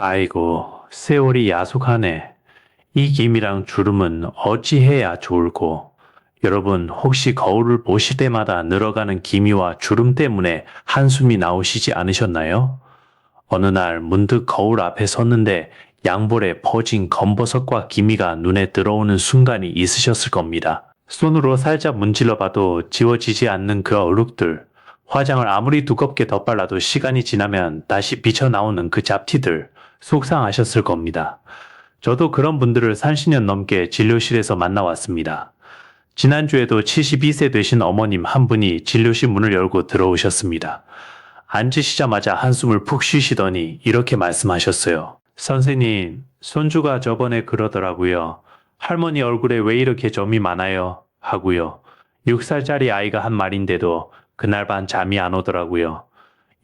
아이고, 세월이 야속하네. 이 김이랑 주름은 어찌해야 좋을꼬. 여러분, 혹시 거울을 보실 때마다 늘어가는 기미와 주름 때문에 한숨이 나오시지 않으셨나요? 어느 날 문득 거울 앞에 섰는데 양볼에 퍼진 검버섯과 기미가 눈에 들어오는 순간이 있으셨을 겁니다. 손으로 살짝 문질러 봐도 지워지지 않는 그 얼룩들, 화장을 아무리 두껍게 덧발라도 시간이 지나면 다시 비쳐나오는 그 잡티들, 속상하셨을 겁니다. 저도 그런 분들을 30년 넘게 진료실에서 만나왔습니다. 지난주에도 72세 되신 어머님 한 분이 진료실 문을 열고 들어오셨습니다. 앉으시자마자 한숨을 푹 쉬시더니 이렇게 말씀하셨어요. 선생님, 손주가 저번에 그러더라고요. 할머니 얼굴에 왜 이렇게 점이 많아요? 하고요. 6살짜리 아이가 한 말인데도 그날 밤 잠이 안 오더라고요.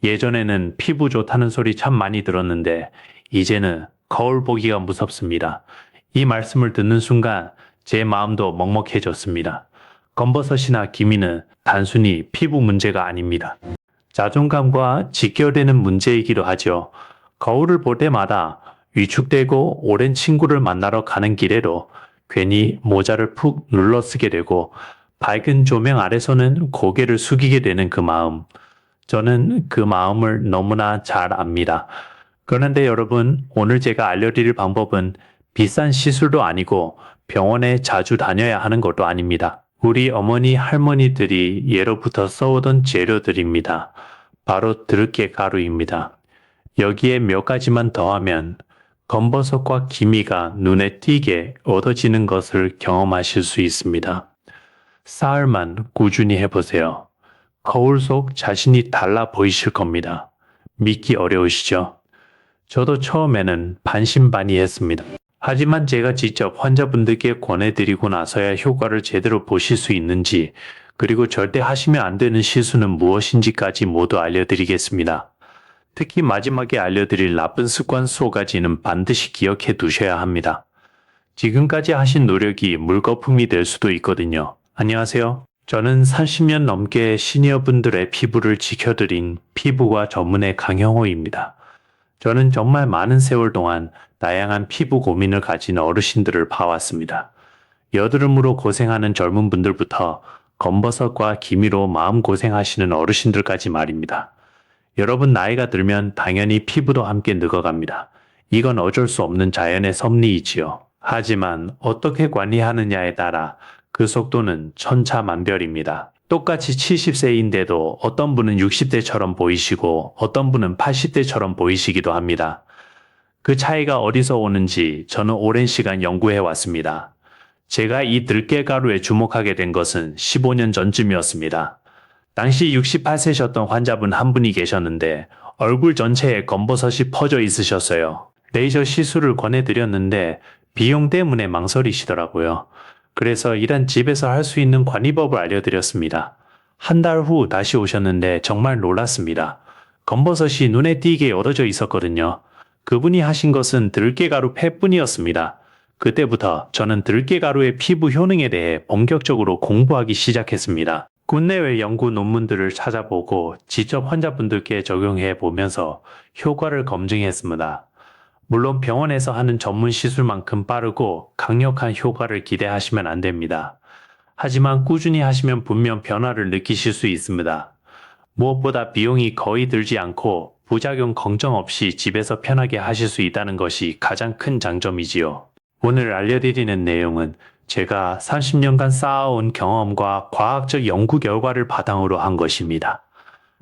예전에는 피부 좋다는 소리 참 많이 들었는데 이제는 거울 보기가 무섭습니다. 이 말씀을 듣는 순간 제 마음도 먹먹해졌습니다. 검버섯이나 기미는 단순히 피부 문제가 아닙니다. 자존감과 직결되는 문제이기도 하죠. 거울을 볼 때마다 위축되고 오랜 친구를 만나러 가는 길에도 괜히 모자를 푹 눌러 쓰게 되고 밝은 조명 아래서는 고개를 숙이게 되는 그 마음. 저는 그 마음을 너무나 잘 압니다. 그런데 여러분, 오늘 제가 알려드릴 방법은 비싼 시술도 아니고 병원에 자주 다녀야 하는 것도 아닙니다. 우리 어머니, 할머니들이 예로부터 써오던 재료들입니다. 바로 들깨 가루입니다. 여기에 몇 가지만 더하면 검버섯과 기미가 눈에 띄게 얻어지는 것을 경험하실 수 있습니다. 사흘만 꾸준히 해보세요. 거울 속 자신이 달라 보이실 겁니다. 믿기 어려우시죠? 저도 처음에는 반신반의했습니다. 하지만 제가 직접 환자분들께 권해드리고 나서야 효과를 제대로 보실 수 있는지, 그리고 절대 하시면 안 되는 실수는 무엇인지까지 모두 알려드리겠습니다. 특히 마지막에 알려드릴 나쁜 습관 20가지는 반드시 기억해 두셔야 합니다. 지금까지 하신 노력이 물거품이 될 수도 있거든요. 안녕하세요. 저는 30년 넘게 시니어분들의 피부를 지켜드린 피부과 전문의 강형호입니다. 저는 정말 많은 세월 동안 다양한 피부 고민을 가진 어르신들을 봐왔습니다. 여드름으로 고생하는 젊은 분들부터 검버섯과 기미로 마음고생하시는 어르신들까지 말입니다. 여러분 나이가 들면 당연히 피부도 함께 늙어갑니다. 이건 어쩔 수 없는 자연의 섭리이지요. 하지만 어떻게 관리하느냐에 따라 그 속도는 천차만별입니다. 똑같이 70세인데도 어떤 분은 60대처럼 보이시고 어떤 분은 80대처럼 보이시기도 합니다. 그 차이가 어디서 오는지 저는 오랜 시간 연구해 왔습니다. 제가 이 들깨가루에 주목하게 된 것은 15년 전쯤이었습니다. 당시 68세셨던 환자분 한 분이 계셨는데 얼굴 전체에 검버섯이 퍼져 있으셨어요. 레이저 시술을 권해드렸는데 비용 때문에 망설이시더라고요. 그래서 일단 집에서 할 수 있는 관리법을 알려드렸습니다. 한 달 후 다시 오셨는데 정말 놀랐습니다. 검버섯이 눈에 띄게 얻어져 있었거든요. 그분이 하신 것은 들깨가루 팩뿐이었습니다. 그때부터 저는 들깨가루의 피부 효능에 대해 본격적으로 공부하기 시작했습니다. 국내외 연구 논문들을 찾아보고 직접 환자분들께 적용해 보면서 효과를 검증했습니다. 물론 병원에서 하는 전문 시술만큼 빠르고 강력한 효과를 기대하시면 안 됩니다. 하지만 꾸준히 하시면 분명 변화를 느끼실 수 있습니다. 무엇보다 비용이 거의 들지 않고 부작용 걱정 없이 집에서 편하게 하실 수 있다는 것이 가장 큰 장점이지요. 오늘 알려드리는 내용은 제가 30년간 쌓아온 경험과 과학적 연구 결과를 바탕으로 한 것입니다.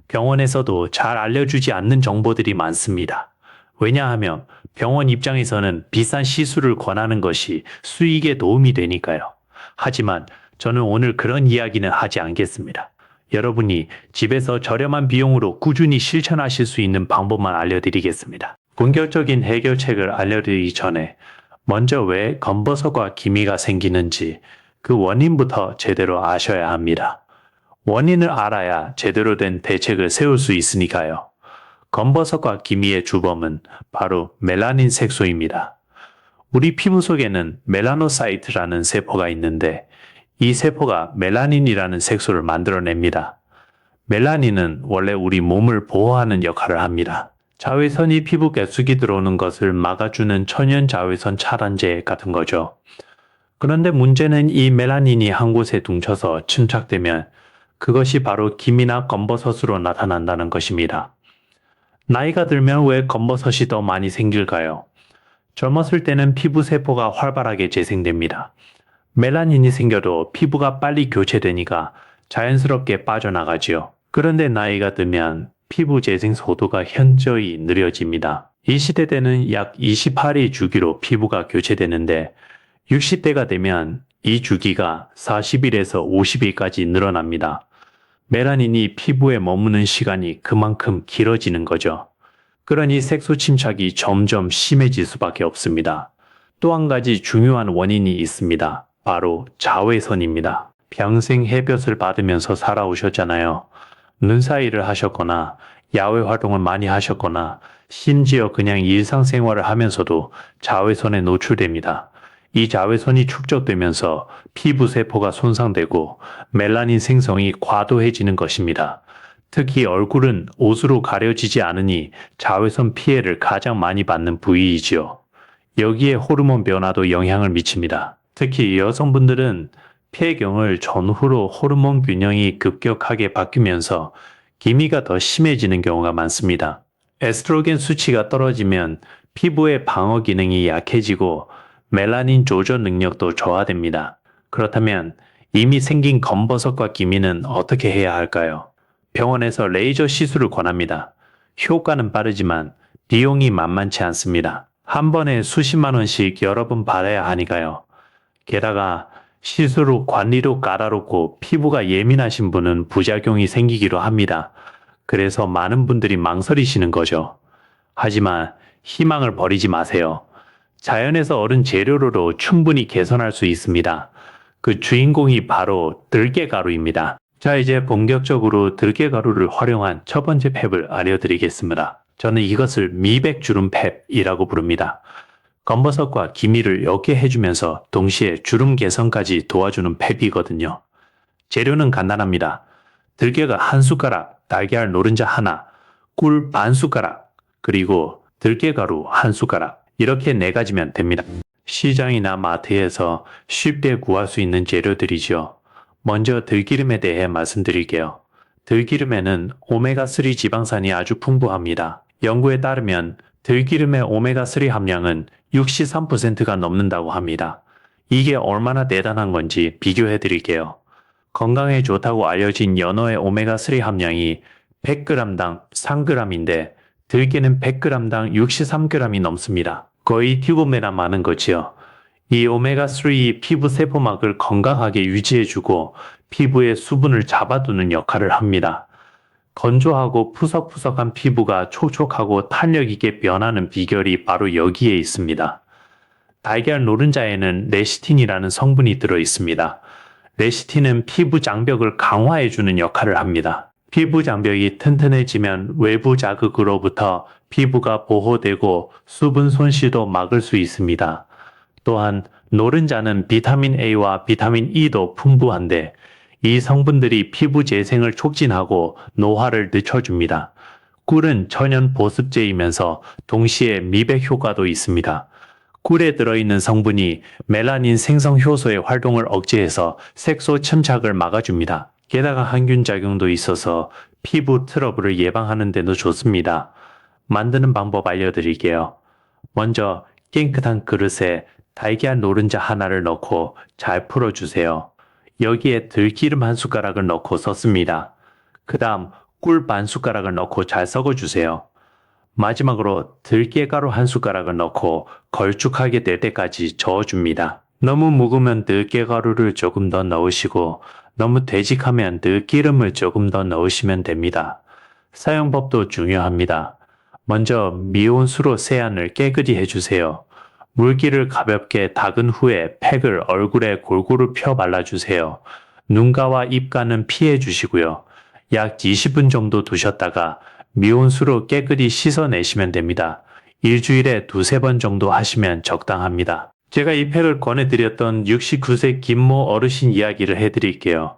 병원에서도 잘 알려주지 않는 정보들이 많습니다. 왜냐하면 병원 입장에서는 비싼 시술을 권하는 것이 수익에 도움이 되니까요. 하지만 저는 오늘 그런 이야기는 하지 않겠습니다. 여러분이 집에서 저렴한 비용으로 꾸준히 실천하실 수 있는 방법만 알려드리겠습니다. 본격적인 해결책을 알려드리기 전에 먼저 왜 검버섯과 기미가 생기는지 그 원인부터 제대로 아셔야 합니다. 원인을 알아야 제대로 된 대책을 세울 수 있으니까요. 검버섯과 기미의 주범은 바로 멜라닌 색소입니다. 우리 피부 속에는 멜라노사이트라는 세포가 있는데 이 세포가 멜라닌이라는 색소를 만들어냅니다. 멜라닌은 원래 우리 몸을 보호하는 역할을 합니다. 자외선이 피부에 쑥이 들어오는 것을 막아주는 천연 자외선 차단제 같은 거죠. 그런데 문제는 이 멜라닌이 한 곳에 둥쳐서 침착되면 그것이 바로 기미나 검버섯으로 나타난다는 것입니다. 나이가 들면 왜 검버섯이 더 많이 생길까요? 젊었을 때는 피부 세포가 활발하게 재생됩니다. 멜라닌이 생겨도 피부가 빨리 교체되니까 자연스럽게 빠져나가지요. 그런데 나이가 들면 피부 재생 속도가 현저히 느려집니다. 이 시대 때는 약 28일 주기로 피부가 교체되는데 60대가 되면 이 주기가 40일에서 50일까지 늘어납니다. 멜라닌이 피부에 머무는 시간이 그만큼 길어지는 거죠. 그러니 색소 침착이 점점 심해질 수밖에 없습니다. 또 한 가지 중요한 원인이 있습니다. 바로 자외선입니다. 평생 햇볕을 받으면서 살아오셨잖아요. 눈 사이를 하셨거나 야외 활동을 많이 하셨거나 심지어 그냥 일상생활을 하면서도 자외선에 노출됩니다. 이 자외선이 축적되면서 피부 세포가 손상되고 멜라닌 생성이 과도해지는 것입니다. 특히 얼굴은 옷으로 가려지지 않으니 자외선 피해를 가장 많이 받는 부위이지요. 여기에 호르몬 변화도 영향을 미칩니다. 특히 여성분들은 폐경을 전후로 호르몬 균형이 급격하게 바뀌면서 기미가 더 심해지는 경우가 많습니다. 에스트로겐 수치가 떨어지면 피부의 방어 기능이 약해지고 멜라닌 조절 능력도 저하됩니다. 그렇다면 이미 생긴 검버섯과 기미는 어떻게 해야 할까요? 병원에서 레이저 시술을 권합니다. 효과는 빠르지만 비용이 만만치 않습니다. 한 번에 수십만 원씩 여러 번 받아야 하니까요. 게다가 시술 후 관리도 까다롭고 피부가 예민하신 분은 부작용이 생기기도 합니다. 그래서 많은 분들이 망설이시는 거죠. 하지만 희망을 버리지 마세요. 자연에서 얻은 재료로도 충분히 개선할 수 있습니다. 그 주인공이 바로 들깨가루입니다. 자, 이제 본격적으로 들깨가루를 활용한 첫 번째 팩을 알려드리겠습니다. 저는 이것을 미백주름 팩이라고 부릅니다. 검버섯과 기미를 옅게 해주면서 동시에 주름 개선까지 도와주는 팩이거든요. 재료는 간단합니다. 들깨가 한 숟가락, 달걀 노른자 하나, 꿀 반 숟가락, 그리고 들깨가루 한 숟가락, 이렇게 4가지면 됩니다. 시장이나 마트에서 쉽게 구할 수 있는 재료들이죠. 먼저 들기름에 대해 말씀드릴게요. 들기름에는 오메가3 지방산이 아주 풍부합니다. 연구에 따르면 들기름의 오메가3 함량은 63%가 넘는다고 합니다. 이게 얼마나 대단한 건지 비교해 드릴게요. 건강에 좋다고 알려진 연어의 오메가3 함량이 100g당 3g인데 들깨는 100g당 63g이 넘습니다. 거의 튜브매나 많은 거지요. 이 오메가3 피부 세포막을 건강하게 유지해주고 피부의 수분을 잡아두는 역할을 합니다. 건조하고 푸석푸석한 피부가 촉촉하고 탄력 있게 변하는 비결이 바로 여기에 있습니다. 달걀 노른자에는 레시틴이라는 성분이 들어 있습니다. 레시틴은 피부 장벽을 강화해주는 역할을 합니다. 피부 장벽이 튼튼해지면 외부 자극으로부터 피부가 보호되고 수분 손실도 막을 수 있습니다. 또한 노른자는 비타민 A와 비타민 E도 풍부한데 이 성분들이 피부 재생을 촉진하고 노화를 늦춰줍니다. 꿀은 천연 보습제이면서 동시에 미백 효과도 있습니다. 꿀에 들어있는 성분이 멜라닌 생성 효소의 활동을 억제해서 색소 침착을 막아줍니다. 게다가 항균 작용도 있어서 피부 트러블을 예방하는 데도 좋습니다. 만드는 방법 알려드릴게요. 먼저 깨끗한 그릇에 달걀 노른자 하나를 넣고 잘 풀어주세요. 여기에 들기름 한 숟가락을 넣고 섞습니다. 그 다음 꿀 반 숟가락을 넣고 잘 섞어주세요. 마지막으로 들깨가루 한 숟가락을 넣고 걸쭉하게 될 때까지 저어줍니다. 너무 묵으면 들깨가루를 조금 더 넣으시고 너무 되직하면 들기름을 조금 더 넣으시면 됩니다. 사용법도 중요합니다. 먼저 미온수로 세안을 깨끗이 해주세요. 물기를 가볍게 닦은 후에 팩을 얼굴에 골고루 펴 발라주세요. 눈가와 입가는 피해 주시고요. 약 20분 정도 두셨다가 미온수로 깨끗이 씻어내시면 됩니다. 일주일에 2-3번 정도 하시면 적당합니다. 제가 이 팩을 권해드렸던 69세 김모 어르신 이야기를 해드릴게요.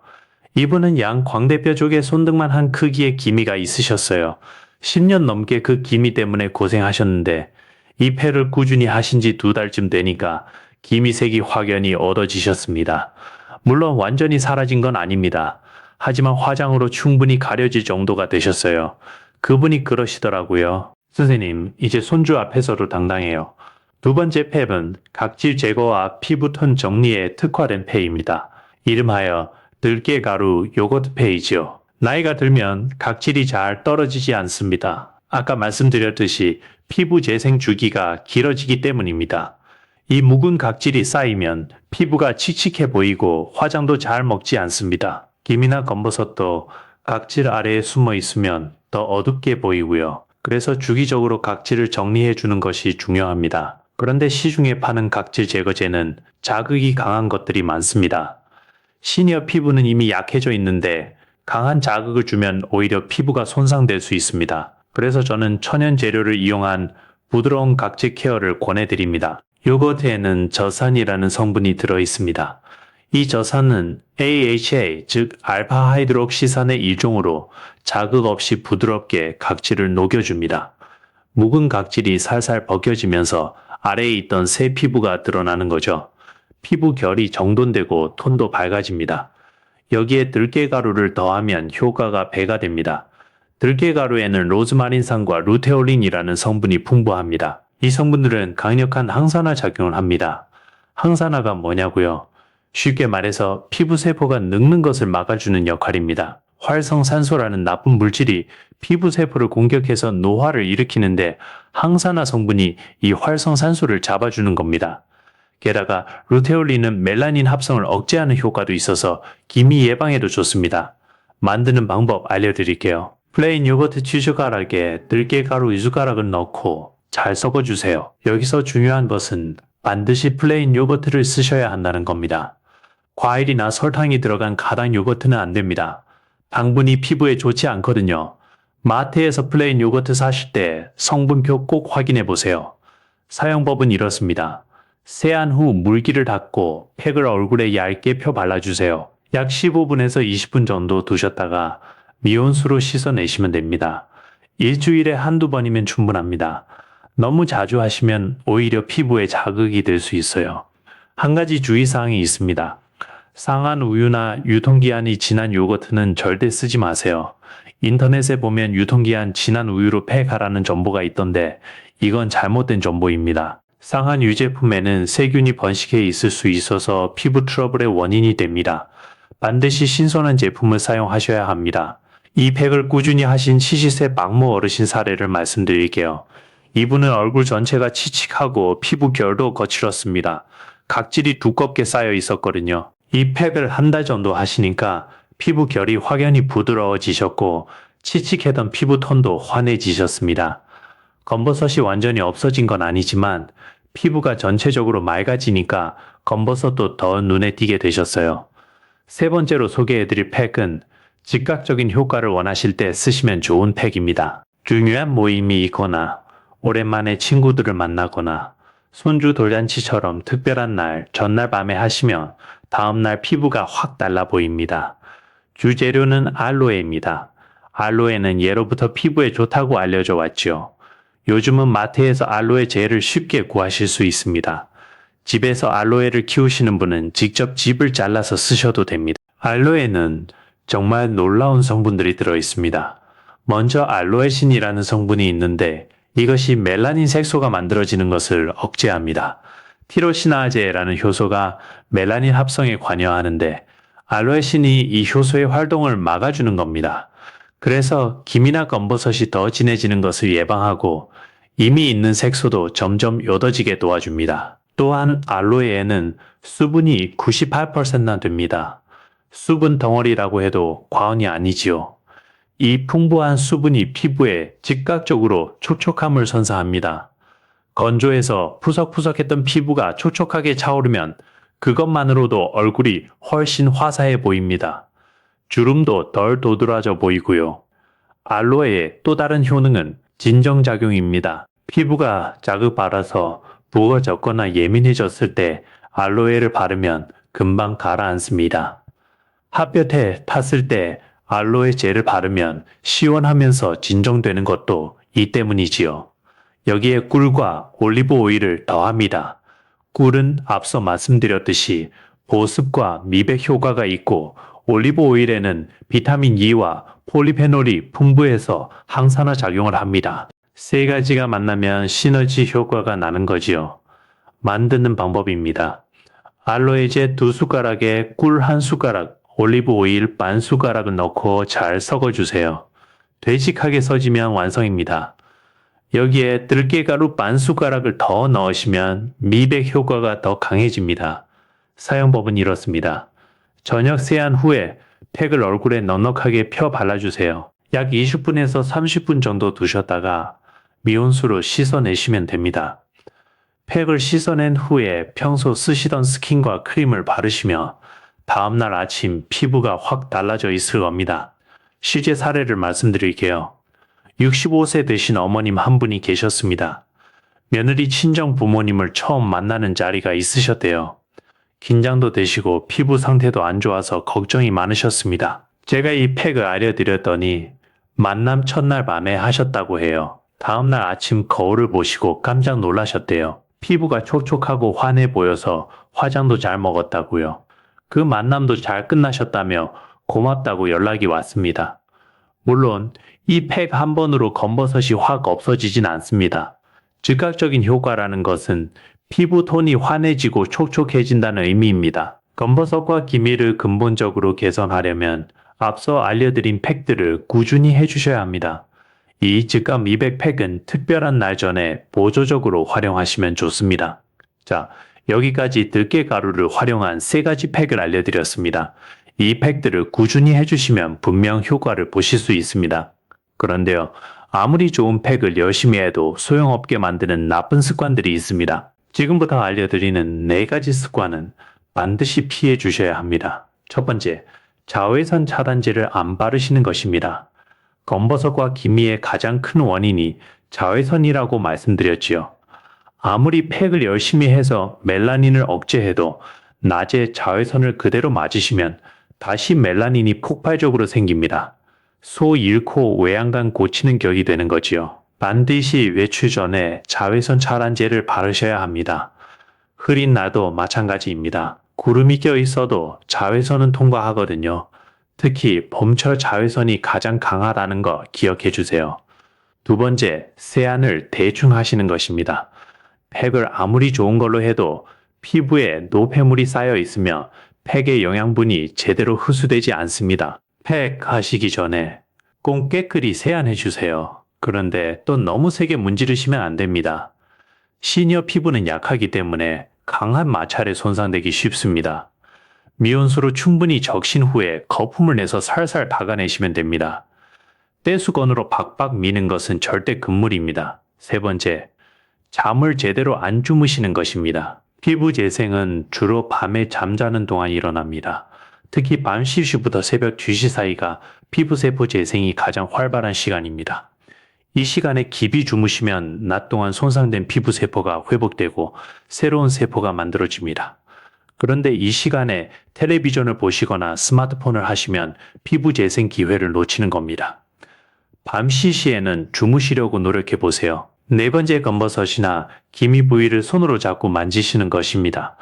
이분은 양 광대뼈 쪽에 손등만 한 크기의 기미가 있으셨어요. 10년 넘게 그 기미 때문에 고생하셨는데 이 팩을 꾸준히 하신 지 2달쯤 되니까 기미색이 확연히 어두워지셨습니다. 물론 완전히 사라진 건 아닙니다. 하지만 화장으로 충분히 가려질 정도가 되셨어요. 그분이 그러시더라고요. 선생님, 이제 손주 앞에서도 당당해요. 2번째 팩은 각질 제거와 피부톤 정리에 특화된 팩입니다. 이름하여 들깨가루 요거트 팩이지요. 나이가 들면 각질이 잘 떨어지지 않습니다. 아까 말씀드렸듯이 피부 재생 주기가 길어지기 때문입니다. 이 묵은 각질이 쌓이면 피부가 칙칙해 보이고 화장도 잘 먹지 않습니다. 김이나 검버섯도 각질 아래에 숨어 있으면 더 어둡게 보이고요. 그래서 주기적으로 각질을 정리해 주는 것이 중요합니다. 그런데 시중에 파는 각질 제거제는 자극이 강한 것들이 많습니다. 시니어 피부는 이미 약해져 있는데 강한 자극을 주면 오히려 피부가 손상될 수 있습니다. 그래서 저는 천연 재료를 이용한 부드러운 각질 케어를 권해드립니다. 요거트에는 저산이라는 성분이 들어 있습니다. 이 저산은 AHA, 즉 알파하이드록시산의 일종으로 자극 없이 부드럽게 각질을 녹여줍니다. 묵은 각질이 살살 벗겨지면서 아래에 있던 새 피부가 드러나는 거죠. 피부 결이 정돈되고 톤도 밝아집니다. 여기에 들깨가루를 더하면 효과가 배가 됩니다. 들깨가루에는 로즈마린산과 루테올린이라는 성분이 풍부합니다. 이 성분들은 강력한 항산화 작용을 합니다. 항산화가 뭐냐고요? 쉽게 말해서 피부세포가 늙는 것을 막아주는 역할입니다. 활성산소라는 나쁜 물질이 피부세포를 공격해서 노화를 일으키는데 항산화 성분이 이 활성산소를 잡아주는 겁니다. 게다가 루테올린은 멜라닌 합성을 억제하는 효과도 있어서 기미 예방에도 좋습니다. 만드는 방법 알려드릴게요. 플레인 요거트 2숟가락에 들깨가루 2숟가락을 넣고 잘 섞어주세요. 여기서 중요한 것은 반드시 플레인 요거트를 쓰셔야 한다는 겁니다. 과일이나 설탕이 들어간 가당 요거트는 안 됩니다. 당분이 피부에 좋지 않거든요. 마트에서 플레인 요거트 사실 때 성분표 꼭 확인해 보세요. 사용법은 이렇습니다. 세안 후 물기를 닦고 팩을 얼굴에 얇게 펴 발라주세요. 약 15분에서 20분 정도 두셨다가 미온수로 씻어내시면 됩니다. 일주일에 한두 번이면 충분합니다. 너무 자주 하시면 오히려 피부에 자극이 될 수 있어요. 한 가지 주의사항이 있습니다. 상한 우유나 유통기한이 지난 요거트는 절대 쓰지 마세요. 인터넷에 보면 유통기한 지난 우유로 팩하라는 정보가 있던데 이건 잘못된 정보입니다. 상한 유제품에는 세균이 번식해 있을 수 있어서 피부 트러블의 원인이 됩니다. 반드시 신선한 제품을 사용하셔야 합니다. 이 팩을 꾸준히 하신 70세 막모 어르신 사례를 말씀드릴게요. 이분은 얼굴 전체가 칙칙하고 피부 결도 거칠었습니다. 각질이 두껍게 쌓여 있었거든요. 이 팩을 한 달 정도 하시니까 피부 결이 확연히 부드러워지셨고 칙칙했던 피부톤도 환해지셨습니다. 검버섯이 완전히 없어진 건 아니지만 피부가 전체적으로 맑아지니까 검버섯도 더 눈에 띄게 되셨어요. 세 번째로 소개해드릴 팩은 즉각적인 효과를 원하실 때 쓰시면 좋은 팩입니다. 중요한 모임이 있거나 오랜만에 친구들을 만나거나 손주 돌잔치처럼 특별한 날, 전날 밤에 하시면 다음날 피부가 확 달라 보입니다. 주재료는 알로에입니다. 알로에는 예로부터 피부에 좋다고 알려져 왔죠. 요즘은 마트에서 알로에 젤을 쉽게 구하실 수 있습니다. 집에서 알로에를 키우시는 분은 직접 즙을 잘라서 쓰셔도 됩니다. 알로에는 정말 놀라운 성분들이 들어 있습니다. 먼저 알로에신이라는 성분이 있는데 이것이 멜라닌 색소가 만들어지는 것을 억제합니다. 티로시나제라는 효소가 멜라닌 합성에 관여하는데 알로에신이 이 효소의 활동을 막아주는 겁니다. 그래서 김이나 검버섯이 더 진해지는 것을 예방하고 이미 있는 색소도 점점 요더지게 도와줍니다. 또한 알로에에는 수분이 98%나 됩니다. 수분 덩어리라고 해도 과언이 아니지요. 이 풍부한 수분이 피부에 즉각적으로 촉촉함을 선사합니다. 건조해서 푸석푸석했던 피부가 촉촉하게 차오르면 그것만으로도 얼굴이 훨씬 화사해 보입니다. 주름도 덜 도드라져 보이고요. 알로에의 또 다른 효능은 진정작용입니다. 피부가 자극받아서 부어졌거나 예민해졌을 때 알로에를 바르면 금방 가라앉습니다. 핫볕에 탔을 때 알로에 젤을 바르면 시원하면서 진정되는 것도 이 때문이지요. 여기에 꿀과 올리브 오일을 더합니다. 꿀은 앞서 말씀드렸듯이 보습과 미백 효과가 있고 올리브 오일에는 비타민 E와 폴리페놀이 풍부해서 항산화 작용을 합니다. 세 가지가 만나면 시너지 효과가 나는 거지요. 만드는 방법입니다. 알로에제 2숟가락에 꿀 1숟가락, 올리브 오일 반 숟가락을 넣고 잘 섞어주세요. 되직하게 써지면 완성입니다. 여기에 들깨가루 반 숟가락을 더 넣으시면 미백 효과가 더 강해집니다. 사용법은 이렇습니다. 저녁 세안 후에 팩을 얼굴에 넉넉하게 펴 발라주세요. 약 20분에서 30분 정도 두셨다가 미온수로 씻어내시면 됩니다. 팩을 씻어낸 후에 평소 쓰시던 스킨과 크림을 바르시며 다음날 아침 피부가 확 달라져 있을 겁니다. 실제 사례를 말씀드릴게요. 65세 되신 어머님 한 분이 계셨습니다. 며느리 친정 부모님을 처음 만나는 자리가 있으셨대요. 긴장도 되시고 피부 상태도 안 좋아서 걱정이 많으셨습니다. 제가 이 팩을 알려드렸더니 만남 첫날 밤에 하셨다고 해요. 다음날 아침 거울을 보시고 깜짝 놀라셨대요. 피부가 촉촉하고 환해 보여서 화장도 잘 먹었다고요. 그 만남도 잘 끝나셨다며 고맙다고 연락이 왔습니다. 물론 이 팩 한 번으로 검버섯이 확 없어지진 않습니다. 즉각적인 효과라는 것은 피부 톤이 환해지고 촉촉해진다는 의미입니다. 검버섯과 기미를 근본적으로 개선하려면 앞서 알려드린 팩들을 꾸준히 해주셔야 합니다. 이 즉각 미백 팩은 특별한 날 전에 보조적으로 활용하시면 좋습니다. 자, 여기까지 들깨가루를 활용한 3가지 팩을 알려드렸습니다. 이 팩들을 꾸준히 해주시면 분명 효과를 보실 수 있습니다. 그런데요, 아무리 좋은 팩을 열심히 해도 소용없게 만드는 나쁜 습관들이 있습니다. 지금부터 알려드리는 4가지 습관은 반드시 피해 주셔야 합니다. 첫 번째, 자외선 차단제를 안 바르시는 것입니다. 검버섯과 기미의 가장 큰 원인이 자외선이라고 말씀드렸지요. 아무리 팩을 열심히 해서 멜라닌을 억제해도 낮에 자외선을 그대로 맞으시면 다시 멜라닌이 폭발적으로 생깁니다. 소 잃고 외양간 고치는 격이 되는 거지요. 반드시 외출 전에 자외선 차단제를 바르셔야 합니다. 흐린 날도 마찬가지입니다. 구름이 껴 있어도 자외선은 통과하거든요. 특히 봄철 자외선이 가장 강하다는 거 기억해 주세요. 두 번째, 세안을 대충 하시는 것입니다. 팩을 아무리 좋은 걸로 해도 피부에 노폐물이 쌓여 있으며 팩의 영양분이 제대로 흡수되지 않습니다. 팩 하시기 전에 꼭 깨끗이 세안해 주세요. 그런데 또 너무 세게 문지르시면 안 됩니다. 시니어 피부는 약하기 때문에 강한 마찰에 손상되기 쉽습니다. 미온수로 충분히 적신 후에 거품을 내서 살살 박아내시면 됩니다. 떼수건으로 박박 미는 것은 절대 금물입니다. 세 번째, 잠을 제대로 안 주무시는 것입니다. 피부 재생은 주로 밤에 잠자는 동안 일어납니다. 특히 밤 10시부터 새벽 2시 사이가 피부세포 재생이 가장 활발한 시간입니다. 이 시간에 깊이 주무시면 낮 동안 손상된 피부세포가 회복되고 새로운 세포가 만들어집니다. 그런데 이 시간에 텔레비전을 보시거나 스마트폰을 하시면 피부 재생 기회를 놓치는 겁니다. 밤 시시에는 주무시려고 노력해 보세요. 4번째 검버섯이나 기미 부위를 손으로 잡고 만지시는 것입니다.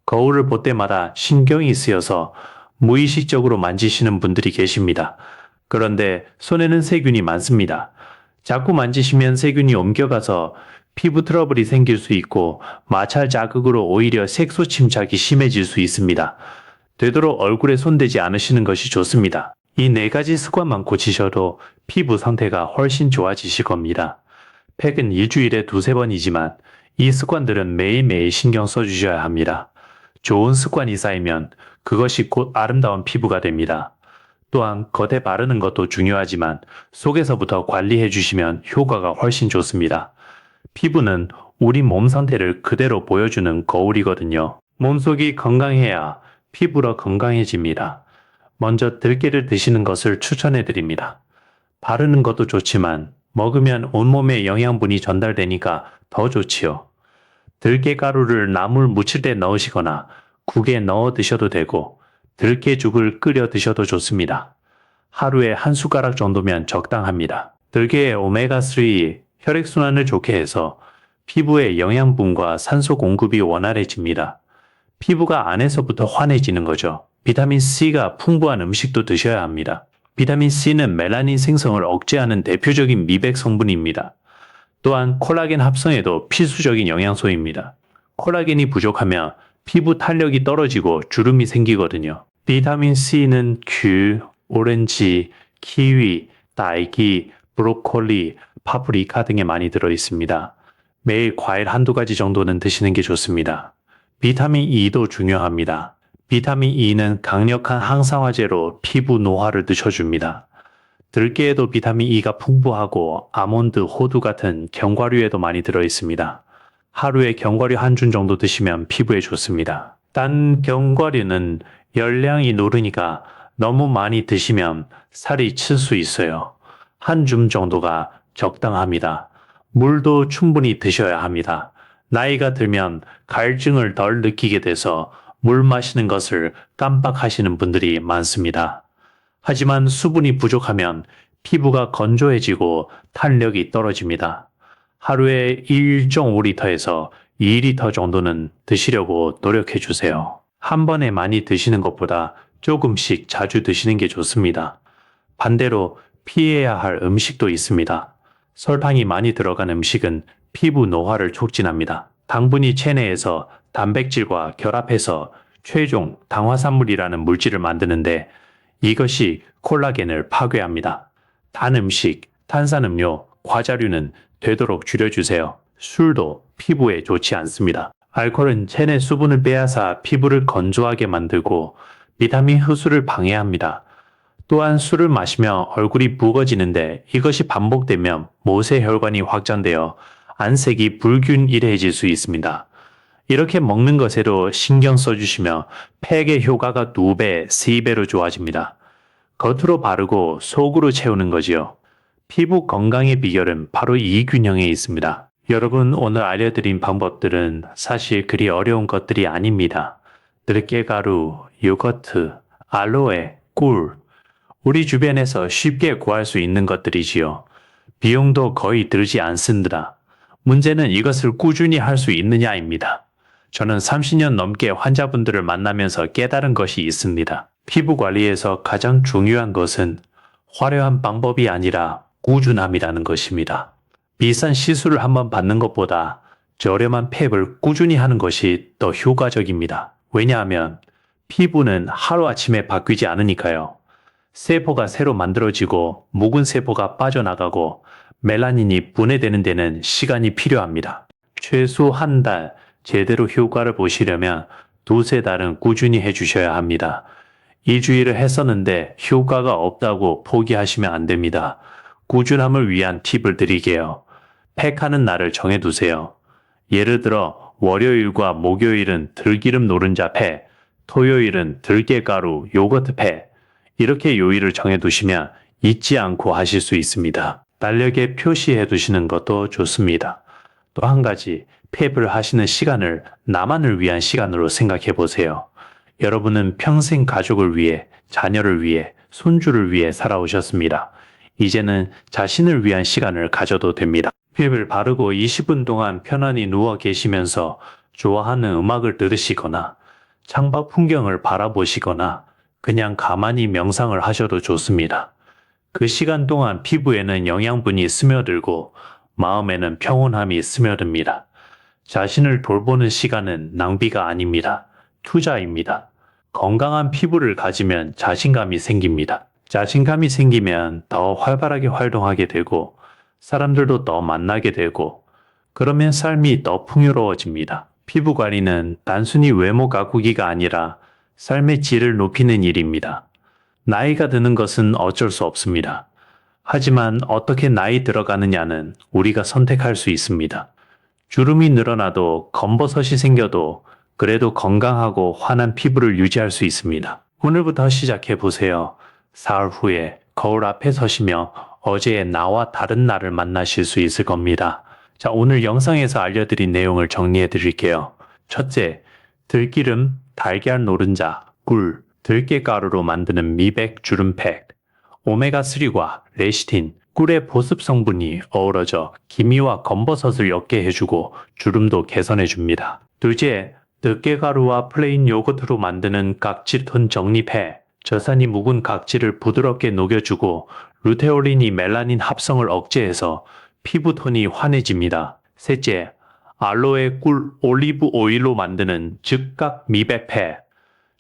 거울을 볼 때마다 신경이 쓰여서 무의식적으로 만지시는 분들이 계십니다. 그런데 손에는 세균이 많습니다. 자꾸 만지시면 세균이 옮겨가서 피부 트러블이 생길 수 있고 마찰 자극으로 오히려 색소 침착이 심해질 수 있습니다. 되도록 얼굴에 손대지 않으시는 것이 좋습니다. 이 4가지 습관만 고치셔도 피부 상태가 훨씬 좋아지실 겁니다. 팩은 일주일에 2-3번이지만 이 습관들은 매일매일 신경 써주셔야 합니다. 좋은 습관이 쌓이면 그것이 곧 아름다운 피부가 됩니다. 또한 겉에 바르는 것도 중요하지만 속에서부터 관리해 주시면 효과가 훨씬 좋습니다. 피부는 우리 몸 상태를 그대로 보여주는 거울이거든요. 몸속이 건강해야 피부로 건강해집니다. 먼저 들깨를 드시는 것을 추천해 드립니다. 바르는 것도 좋지만 먹으면 온몸에 영양분이 전달되니까 더 좋지요. 들깨가루를 나물 무칠 때 넣으시거나 국에 넣어 드셔도 되고 들깨죽을 끓여 드셔도 좋습니다. 하루에 한 숟가락 정도면 적당합니다. 들깨의 오메가3 혈액순환을 좋게 해서 피부의 영양분과 산소 공급이 원활해집니다. 피부가 안에서부터 환해지는 거죠. 비타민C가 풍부한 음식도 드셔야 합니다. 비타민C는 멜라닌 생성을 억제하는 대표적인 미백 성분입니다. 또한 콜라겐 합성에도 필수적인 영양소입니다. 콜라겐이 부족하면 피부 탄력이 떨어지고 주름이 생기거든요. 비타민C는 귤, 오렌지, 키위, 딸기, 브로콜리, 파프리카 등에 많이 들어 있습니다. 매일 과일 한두 가지 정도는 드시는 게 좋습니다. 비타민 E도 중요합니다. 비타민 E는 강력한 항산화제로 피부 노화를 늦춰줍니다. 들깨에도 비타민 E가 풍부하고 아몬드, 호두 같은 견과류에도 많이 들어 있습니다. 하루에 견과류 한 줌 정도 드시면 피부에 좋습니다. 단 견과류는 열량이 노르니까 너무 많이 드시면 살이 칠 수 있어요. 한 줌 정도가 적당합니다. 물도 충분히 드셔야 합니다. 나이가 들면 갈증을 덜 느끼게 돼서 물 마시는 것을 깜빡하시는 분들이 많습니다. 하지만 수분이 부족하면 피부가 건조해지고 탄력이 떨어집니다. 하루에 1.5리터에서 2리터 정도는 드시려고 노력해 주세요. 한 번에 많이 드시는 것보다 조금씩 자주 드시는 게 좋습니다. 반대로 피해야 할 음식도 있습니다. 설탕이 많이 들어간 음식은 피부 노화를 촉진합니다. 당분이 체내에서 단백질과 결합해서 최종 당화산물이라는 물질을 만드는데 이것이 콜라겐을 파괴합니다. 단 음식, 탄산음료, 과자류는 되도록 줄여주세요. 술도 피부에 좋지 않습니다. 알코올은 체내 수분을 빼앗아 피부를 건조하게 만들고 비타민 흡수를 방해합니다. 또한 술을 마시며 얼굴이 붉어지는데 이것이 반복되면 모세혈관이 확장되어 안색이 불균일해질 수 있습니다. 이렇게 먹는 것에도 신경 써주시며 팩의 효과가 2배, 3배로 좋아집니다. 겉으로 바르고 속으로 채우는 거지요. 피부 건강의 비결은 바로 이 균형에 있습니다. 여러분, 오늘 알려드린 방법들은 사실 그리 어려운 것들이 아닙니다. 들깨가루, 요거트, 알로에, 꿀, 우리 주변에서 쉽게 구할 수 있는 것들이지요. 비용도 거의 들지 않습니다. 문제는 이것을 꾸준히 할 수 있느냐입니다. 저는 30년 넘게 환자분들을 만나면서 깨달은 것이 있습니다. 피부 관리에서 가장 중요한 것은 화려한 방법이 아니라 꾸준함이라는 것입니다. 비싼 시술을 한번 받는 것보다 저렴한 팩을 꾸준히 하는 것이 더 효과적입니다. 왜냐하면 피부는 하루아침에 바뀌지 않으니까요. 세포가 새로 만들어지고 묵은 세포가 빠져나가고 멜라닌이 분해되는 데는 시간이 필요합니다. 최소 한 달 제대로 효과를 보시려면 2~3달은 꾸준히 해주셔야 합니다. 2주일을 했었는데 효과가 없다고 포기하시면 안 됩니다. 꾸준함을 위한 팁을 드리게요. 팩하는 날을 정해두세요. 예를 들어 월요일과 목요일은 들기름 노른자 팩, 토요일은 들깨가루 요거트 팩, 이렇게 요일을 정해두시면 잊지 않고 하실 수 있습니다. 달력에 표시해 두시는 것도 좋습니다. 또 한 가지, 팩을 하시는 시간을 나만을 위한 시간으로 생각해 보세요. 여러분은 평생 가족을 위해, 자녀를 위해, 손주를 위해 살아오셨습니다. 이제는 자신을 위한 시간을 가져도 됩니다. 팩을 바르고 20분 동안 편안히 누워 계시면서 좋아하는 음악을 들으시거나 창밖 풍경을 바라보시거나 그냥 가만히 명상을 하셔도 좋습니다. 그 시간 동안 피부에는 영양분이 스며들고 마음에는 평온함이 스며듭니다. 자신을 돌보는 시간은 낭비가 아닙니다. 투자입니다. 건강한 피부를 가지면 자신감이 생깁니다. 자신감이 생기면 더 활발하게 활동하게 되고 사람들도 더 만나게 되고 그러면 삶이 더 풍요로워집니다. 피부 관리는 단순히 외모 가꾸기가 아니라 삶의 질을 높이는 일입니다. 나이가 드는 것은 어쩔 수 없습니다. 하지만 어떻게 나이 들어가느냐는 우리가 선택할 수 있습니다. 주름이 늘어나도 검버섯이 생겨도 그래도 건강하고 환한 피부를 유지할 수 있습니다. 오늘부터 시작해 보세요. 사흘 후에 거울 앞에 서시며 어제의 나와 다른 나를 만나실 수 있을 겁니다. 자, 오늘 영상에서 알려드린 내용을 정리해 드릴게요. 첫째, 들기름, 달걀 노른자, 꿀, 들깨가루로 만드는 미백 주름팩. 오메가3과 레시틴, 꿀의 보습 성분이 어우러져 기미와 검버섯을 옅게 해주고 주름도 개선해줍니다. 둘째, 들깨가루와 플레인 요거트로 만드는 각질톤 정립해 저산이 묵은 각질을 부드럽게 녹여주고 루테올린이 멜라닌 합성을 억제해서 피부톤이 환해집니다. 셋째, 알로에 꿀 올리브 오일로 만드는 즉각 미백패.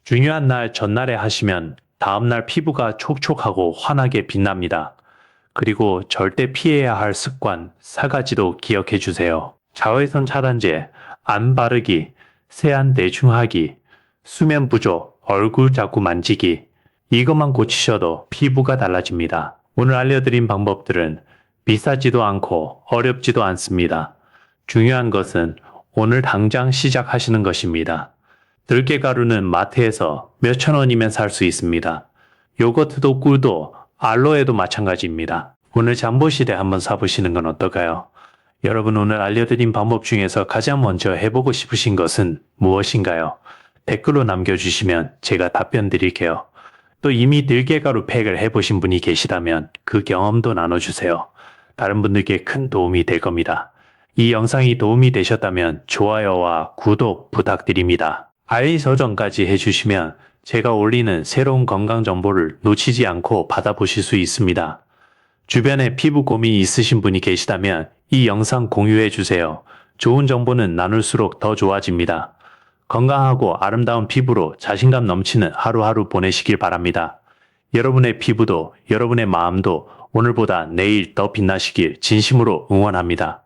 중요한 날 전날에 하시면 다음날 피부가 촉촉하고 환하게 빛납니다. 그리고 절대 피해야 할 습관 4가지도 기억해 주세요. 자외선 차단제, 안 바르기, 세안 대충 하기, 수면 부족, 얼굴 자꾸 만지기. 이것만 고치셔도 피부가 달라집니다. 오늘 알려드린 방법들은 비싸지도 않고 어렵지도 않습니다. 중요한 것은 오늘 당장 시작하시는 것입니다. 들깨가루는 마트에서 몇천 원이면 살 수 있습니다. 요거트도 꿀도 알로에도 마찬가지입니다. 오늘 잠보시대 한번 사보시는 건 어떨까요? 여러분 오늘 알려드린 방법 중에서 가장 먼저 해보고 싶으신 것은 무엇인가요? 댓글로 남겨주시면 제가 답변 드릴게요. 또 이미 들깨가루 팩을 해보신 분이 계시다면 그 경험도 나눠주세요. 다른 분들께 큰 도움이 될 겁니다. 이 영상이 도움이 되셨다면 좋아요와 구독 부탁드립니다. 알림 설정까지 해주시면 제가 올리는 새로운 건강 정보를 놓치지 않고 받아보실 수 있습니다. 주변에 피부 고민이 있으신 분이 계시다면 이 영상 공유해 주세요. 좋은 정보는 나눌수록 더 좋아집니다. 건강하고 아름다운 피부로 자신감 넘치는 하루하루 보내시길 바랍니다. 여러분의 피부도 여러분의 마음도 오늘보다 내일 더 빛나시길 진심으로 응원합니다.